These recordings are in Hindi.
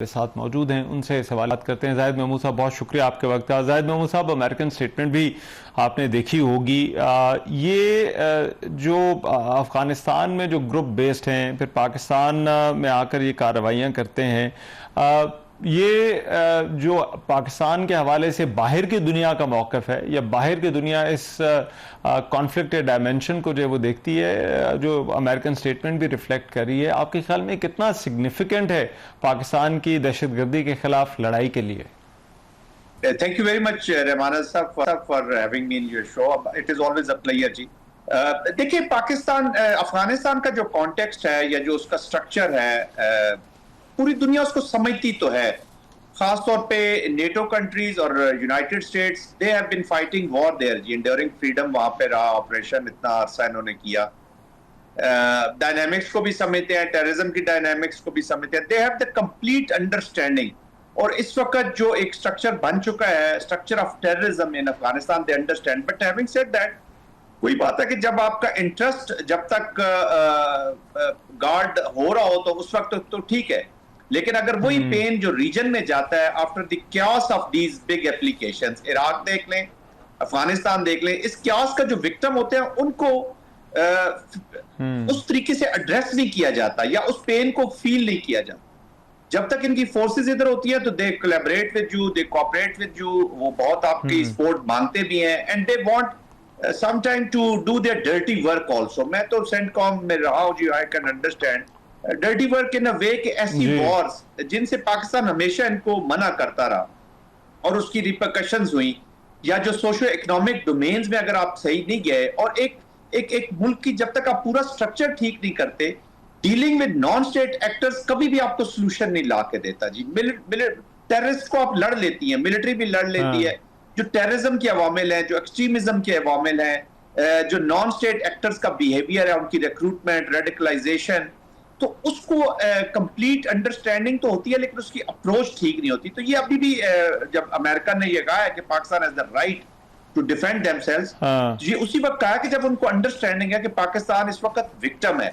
के साथ मौजूद हैं, उनसे सवालात करते हैं। जाहिद महमूद साहब, बहुत शुक्रिया आपके वक्त का। जाहिद महमूद साहब, अमेरिकन स्टेटमेंट भी आपने देखी होगी। जो अफ़गानिस्तान में जो ग्रुप बेस्ड हैं, फिर पाकिस्तान में आकर ये कार्रवाइयाँ करते हैं, जो पाकिस्तान के हवाले से बाहर की दुनिया का मौक़िफ़ है, या बाहर की दुनिया इस कॉन्फ्लिक्ट डायमेंशन को जो वो देखती है, जो अमेरिकन स्टेटमेंट भी रिफ्लेक्ट कर रही है, आपके ख्याल में कितना सिग्निफिकेंट है पाकिस्तान की दहशतगर्दी के खिलाफ लड़ाई के लिए? Thank you very much, Rahmana sir, for having me in your show. It is always a pleasure जी। देखिए, पाकिस्तान अफगानिस्तान का जो कॉन्टेक्स्ट है या जो उसका स्ट्रक्चर है, पूरी दुनिया उसको समझती तो है। खासतौर पे नेटो कंट्रीज और United States, they have been fighting war there जी, एंड्योरिंग फ्रीडम वहां पे रहा, ऑपरेशन इतना अरसा इन्होंने किया। डायनामिक्स को भी समझते हैं, टेररिज्म की डायनामिक्स को भी समझते हैं। They have the complete understanding. और इस वक्त जो एक स्ट्रक्चर बन चुका है, structure of terrorism in Afghanistan, they understand. But having said that, कोई बात है कि जब आपका इंटरेस्ट जब तक गार्ड हो रहा हो तो उस वक्त तो ठीक है, लेकिन अगर वही पेन जो रीजन में जाता है आफ्टर द क्यास of these big applications, Iraq देख लें, अफगानिस्तान देख लें, इस क्यास का जो विक्टिम होते हैं उनको उस तरीके से एड्रेस नहीं किया जाता या उस पेन को फील नहीं किया जाता। जब तक इनकी फोर्सेस इधर होती हैं तो they collaborate with you, they cooperate with you, वो बहुत आपकी सपोर्ट मांगते भी हैं, and they want some time to do their dirty work also. मैं तो सेंटकॉम में रहा हूं जी, I can understand dirty work in a way कि ऐसी वॉर्स जिनसे पाकिस्तान हमेशा इनको मना करता रहा और उसकी रिपरकशंस हुई, या जो सोशो इकोनॉमिक डोमेन्स में अगर आप सही नहीं गए, और एक मुल्क की जब तक आप पूरा स्ट्रक्चर ठीक नहीं करते, dealing with non state actors कभी भी आपको सोल्यूशन नहीं ला के देता जी। टेररिस्ट को आप लड़ लेती हैं, मिलिट्री भी लड़ लेती है, जो टेररिज्म के अवामिल हैं, जो एक्सट्रीमिज्म के अवामिल हैं, जो नॉन स्टेट एक्टर्स का बिहेवियर है, उनकी रिक्रूटमेंट, रेडिकलाइजेशन, तो उसको कंप्लीट अंडरस्टैंडिंग तो होती है, लेकिन उसकी अप्रोच ठीक नहीं होती। तो ये अभी भी जब अमेरिका ने ये कहा है कि Pakistan has the right to defend themselves, ये उसी वक्त कहा कि जब उनको अंडरस्टैंडिंग है कि पाकिस्तान इस वक्त विक्टिम है।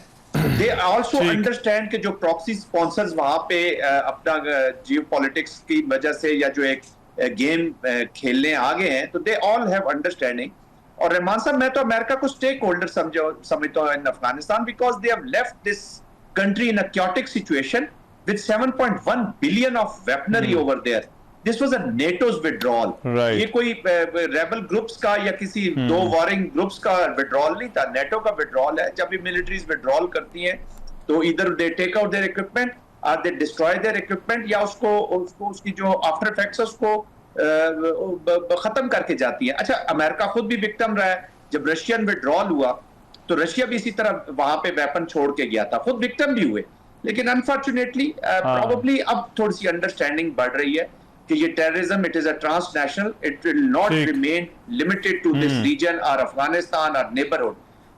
दे आल्सो अंडरस्टैंड कि जो प्रॉक्सी स्पॉन्सर्स वहां पे अपना जियोपॉलिटिक्स की वजह से या जो एक गेम खेलने आ गए हैं, तो दे ऑल हैव अंडरस्टैंडिंग। और रहमान साहब, मैं तो अमेरिका को स्टेक होल्डर समझता हूं in Afghanistan, because they have left this country in a chaotic situation with 7.1 billion of weaponry over there. This was a NATO's withdrawal. Right. ये कोई रेबल ग्रुप्स का या किसी दो वॉरिंग ग्रुप्स का विड्रॉल नहीं था, नेटो का विड्रॉल है। जब भी मिलिट्रीज विड्रॉल करती हैं तो इधर they take out their equipment और दे डिस्ट्रॉय देयर इक्विपमेंट, या उसको उसकी जो आफ्टर इफेक्ट्स उसको खत्म करके जाती है। अच्छा, अमेरिका खुद भी विक्टिम रहा है। जब रशियन विड्रॉल हुआ तो रशिया भी इसी तरह वहां पे वेपन छोड़ के गया था, खुद विक्टिम भी हुए। लेकिन अनफॉर्चुनेटली प्रोबेबली अब थोड़ी सी अंडरस्टैंडिंग बढ़ रही है कि ये terrorism, it is a transnational, it will not remain limited to this region और अफगानिस्तान और नेबरहुड।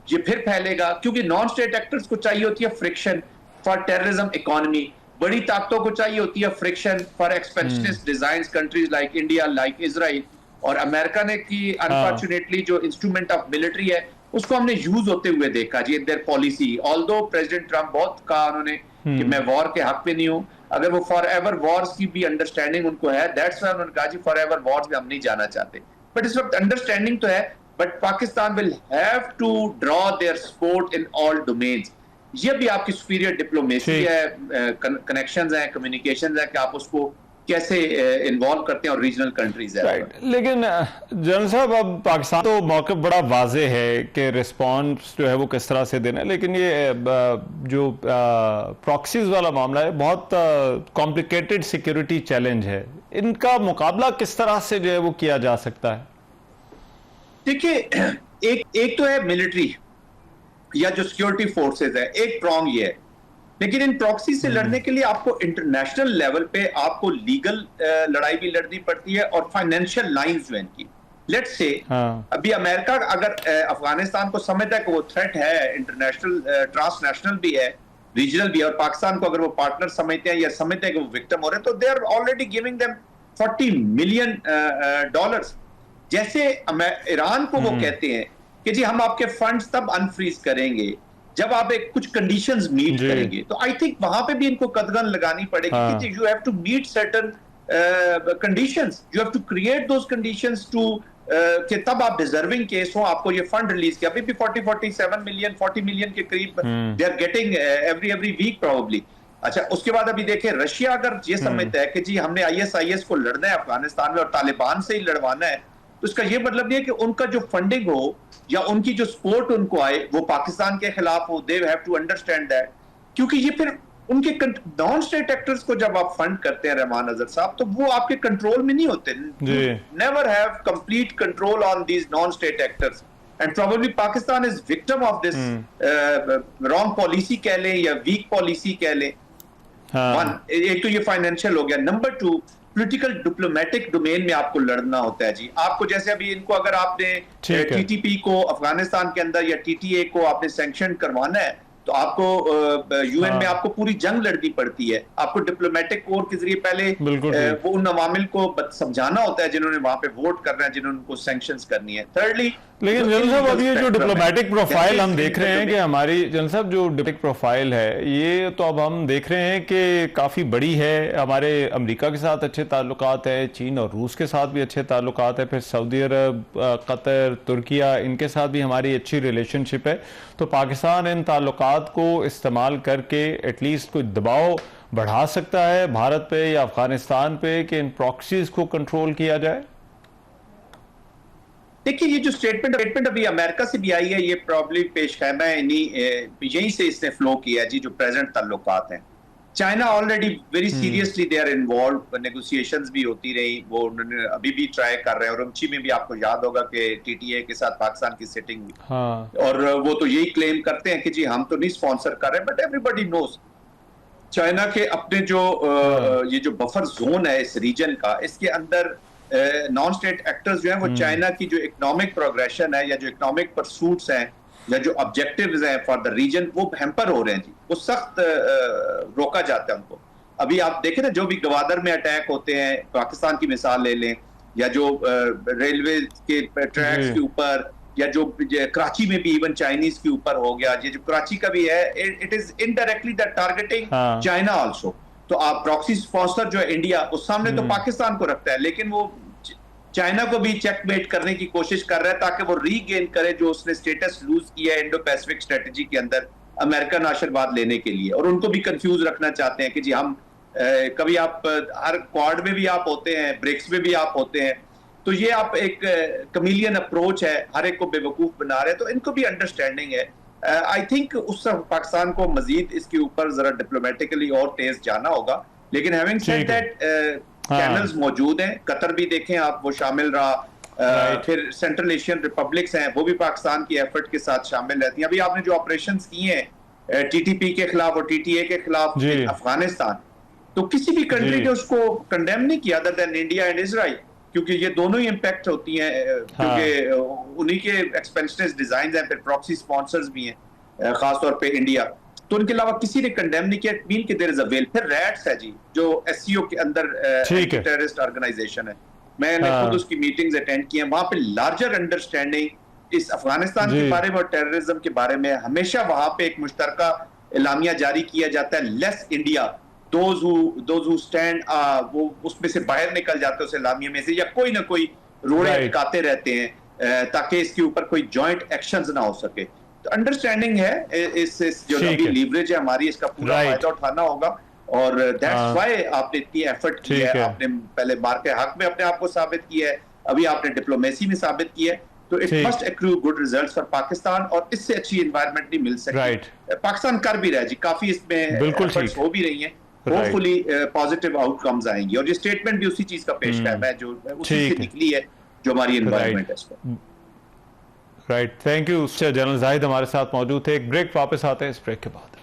ये फिर फैलेगा, क्योंकि नॉन स्टेट एक्टर्स को चाहिए होती है फ्रिक्शन फॉर टेररिज्म इकोनॉमी, बड़ी ताकतों को चाहिए होती है friction for expansionist designs, countries like India, like Israel. और अमेरिका ने की अनफॉर्चुनेटली जो इंस्ट्रूमेंट ऑफ मिलिट्री है उसको हमने यूज होते हुए देखा जी, their policy. Although president Trump बहुत कहा उन्होंने कि मैं वॉर के हक पे नहीं हूं, अगर वो फॉर एवर वॉर्स की भी अंडरस्टैंडिंग उनको है, दैट्स व्हाई उन्होंने कहा जी फॉर एवर वॉर्स में हम नहीं जाना चाहते। बट इस वक्त अंडरस्टैंडिंग तो है, but Pakistan will have to draw their support in all domains. ये भी आपकी सुपीरियर डिप्लोमेसी है, कनेक्शंस हैं, कम्युनिकेशंस है कि आप उसको कैसे इन्वॉल्व करते हैं और रीजनल कंट्रीज है। राइट। लेकिन जनरल साहब, अब पाकिस्तान तो मौके बड़ा वाजे है कि रिस्पॉन्स जो है वो किस तरह से देना है, लेकिन ये जो प्रॉक्सीज वाला मामला है बहुत कॉम्प्लिकेटेड सिक्योरिटी चैलेंज है। इनका मुकाबला किस तरह से जो है वो किया जा सकता है? देखिए, एक तो है मिलिट्री या जो सिक्योरिटी फोर्सेज है, एक प्रॉन्ग ये है। लेकिन इन प्रॉक्सी से लड़ने के लिए आपको इंटरनेशनल लेवल पे आपको लीगल लड़ाई भी लड़नी पड़ती है और फाइनेंशियल लाइंस जो इनकी, लेट्स से अभी अमेरिका अगर अफगानिस्तान को समझता है कि वो थ्रेट है, इंटरनेशनल ट्रांसनेशनल भी है, रीजनल भी है, और पाकिस्तान को अगर वो पार्टनर समझते हैं या समझते हैं कि वो विक्टिम हो रहे हैं, तो they are already giving them $40 million. जैसे ईरान को वो कहते हैं कि जी हम आपके फंड्स तब अनफ्रीज करेंगे जब आप एक कुछ कंडीशंस मीट जी। करेंगे, तो आई थिंक वहां पे भी इनको कदगन लगानी पड़ेगी हाँ। कि you have to meet certain conditions, you have to create those conditions to कि तब आप डिजर्विंग केस हो, आपको ये फंड रिलीज किया। अभी भी 47 मिलियन 40 मिलियन के करीब they are getting every week probably. अच्छा, उसके बाद अभी देखें, रशिया अगर ये समझता है कि जी हमने आईएसआईएस को लड़ना है अफगानिस्तान में और तालिबान से ही लड़वाना है, तो इसका ये मतलब नहीं है कि उनका जो फंडिंग हो या उनकी जो सपोर्ट उनको आए वो पाकिस्तान के खिलाफ हो। They have to understand that, क्योंकि ये फिर उनके नॉन स्टेट एक्टर्स को जब आप फंड करते हैं रहमान अजहर साहब, तो वो आपके कंट्रोल में नहीं होते। Never have complete control on these non state actors, and probably Pakistan is victim of this wrong policy कह लें या वीक पॉलिसी कह लें। वन, एक तो ये फाइनेंशियल हो गया। Number two, political diplomatic domain में आपको लड़ना होता है जी। आपको जैसे अभी इनको अगर आपने टीटीपी को अफगानिस्तान के अंदर या टीटीए को आपने सैंक्शन करवाना है, तो आपको यूएन में आपको पूरी जंग लड़नी पड़ती है। आपको डिप्लोमेटिक कोर के जरिए पहले वो उन अवामिल को समझाना होता है जिन्होंने वहां पे वोट करना है, जिन्होंने उनको सैंक्शंस करनी है। थर्डली, लेकिन जनरल साहब अब ये जो डिप्लोमेटिक प्रोफाइल हम देख रहे हैं कि हमारी जनरल साहब जो डिप्लोमेटिक प्रोफाइल है, ये तो अब हम देख रहे हैं कि काफ़ी बड़ी है। हमारे अमेरिका के साथ अच्छे ताल्लुकात है, चीन और रूस के साथ भी अच्छे ताल्लुकात है, फिर सऊदी अरब, कतर, तुर्किया, इनके साथ भी हमारी अच्छी रिलेशनशिप है। तो पाकिस्तान इन ताल्लुकात को इस्तेमाल करके एटलीस्ट कोई दबाव बढ़ा सकता है भारत पे या अफगानिस्तान पे कि इन प्रॉक्सीज को कंट्रोल किया जाए। देखिए, ये जो स्टेटमेंट अभी अमेरिका से भी आई है, ये प्रॉब्लली पेश खैमा है यहीं से इसने फ्लो किया है जी, जो प्रेजेंट ताल्लुकात हैं। China already very seriously they are involve, negotiations भी होती रही, वो उन्होंने अभी भी ट्राई कर रहे हैं। और उमची में भी आपको याद होगा कि टीटीए के साथ पाकिस्तान की सेटिंग हुई, और वो तो यही क्लेम करते हैं कि जी हम तो नहीं स्पॉन्सर कर रहे, बट एवरीबॉडी नोज चाइना के अपने जो ये जो बफर जोन है इस रीजन का, इसके अंदर नॉन स्टेट एक्टर्स जो हैं वो चाइना की जो इकोनॉमिक प्रोग्रेशन है या जो इकोनॉमिक परसूट्स हैं या जो ऑब्जेक्टिव्स हैं फॉर द रीजन, वो हैम्पर हो रहे हैं जी। वो सख्त रोका जाता है उनको। अभी आप देखें ना, जो भी गवादर में अटैक होते हैं, पाकिस्तान की मिसाल ले लें, या जो रेलवे के ट्रैक्स के ऊपर, या जो कराची में भी इवन चाइनीज के ऊपर हो गया, ये जो कराची का भी है, it is indirectly that targeting China also. तो आप प्रॉक्सी स्पॉन्सर जो है इंडिया, उस सामने तो पाकिस्तान को रखता है, लेकिन वो चाइना को भी चेकमेट करने की कोशिश कर रहा है ताकि वो रीगेन करे जो उसने स्टेटस लूज किया है इंडो पैसिफिक स्ट्रेटजी के अंदर अमेरिकन आशीर्वाद लेने के लिए। और उनको भी कंफ्यूज रखना चाहते हैं कि जी हम कभी आप हर क्वाड में भी आप होते हैं, ब्रिक्स में भी आप होते हैं, तो ये आप एक कमीलियन अप्रोच है, हर एक को बेवकूफ बना रहे हैं। तो इनको भी अंडरस्टैंडिंग है। आई थिंक उस पाकिस्तान को मजीद इसके ऊपर जरा डिप्लोमेटिकली और तेज जाना होगा। लेकिन हैविंग सेड दैट, चैनल्स मौजूद हैं। कतर भी देखें आप, वो शामिल रहा। फिर सेंट्रल एशियन रिपब्लिक्स हैं, वो भी पाकिस्तान की एफर्ट के साथ शामिल रहती हैं। अभी आपने जो ऑपरेशंस किए हैं टीटीपी के खिलाफ और टीटीए के खिलाफ अफगानिस्तान, तो किसी भी कंट्री ने उसको कंडेम नहीं किया other than India and Israel, क्योंकि ये दोनों ही इम्पैक्ट होती हैं, क्योंकि उन्हीं के एक्सपेंसिव डिजाइन हैं, फिर प्रॉक्सी स्पॉन्सर्स भी हैं, खासतौर पे इंडिया। तो उनके अलावा किसी ने कंडेम नहीं किया। मीन कि देयर इज अ विल। फिर रैट्स है जी, जो एससीओ के अंदर टेररिस्ट ऑर्गेनाइजेशन है, मैंने खुद उसकी मीटिंग्स अटेंड की हैं। वहां पे लार्जर अंडरस्टैंडिंग इस अफगानिस्तान के बारे में और टेररिज्म के बारे में हमेशा वहां पे एक मुश्तरका एलामिया जारी किया जाता है, less India. those who stand, वो उसमें से बाहर निकल जाते हैं उस एलामिया में से, या कोई ना कोई रोड़े अटकाते रहते हैं ताकि इसके ऊपर कोई जॉइंट एक्शंस ना हो सके। तो अंडरस्टैंडिंग है, इस जो अभी लीवरेज है हमारी, इसका पूरा फायदा उठाना होगा। और दैट्स व्हाई आपने इतनी एफर्ट की है। आपने पहले बार के हक में अपने आप को साबित किया है, अभी आपने डिप्लोमेसी में साबित किया है। तो it must accrue good results for Pakistan, और इससे अच्छी एनवायरनमेंट नहीं मिल सकती। पाकिस्तान कर भी रहा है जी, काफी इसमें एफर्ट्स हो भी रही हैं। होपफुली पॉजिटिव आउटकम्स आएंगी, और ये स्टेटमेंट भी उसी चीज का पेश है जो उसी से निकली है जो हमारी एनवायरनमेंट है। Right, thank you. General Zahid हमारे साथ मौजूद थे। एक ब्रेक, वापस आते हैं इस ब्रेक के बाद।